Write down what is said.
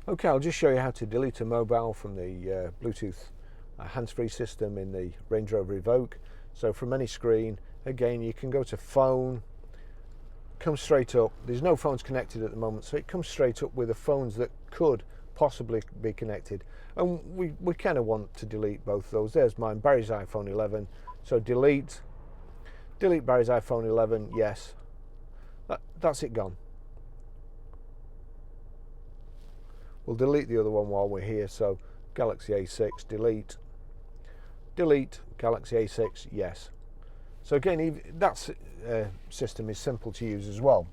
Okay, I'll just show you how to delete a mobile from the Bluetooth hands-free system in the Range Rover Evoque. So from any screen, again, you can go to phone, come straight up. There's no phones connected at the moment, so it comes straight up with the phones that could possibly be connected. And we kind of want to delete both of those. There's mine, Barry's iPhone 11. So delete Barry's iPhone 11, yes. That's it gone. We'll delete the other one while we're here. So Galaxy A6, delete Galaxy A6, yes. So again, that system is simple to use as well.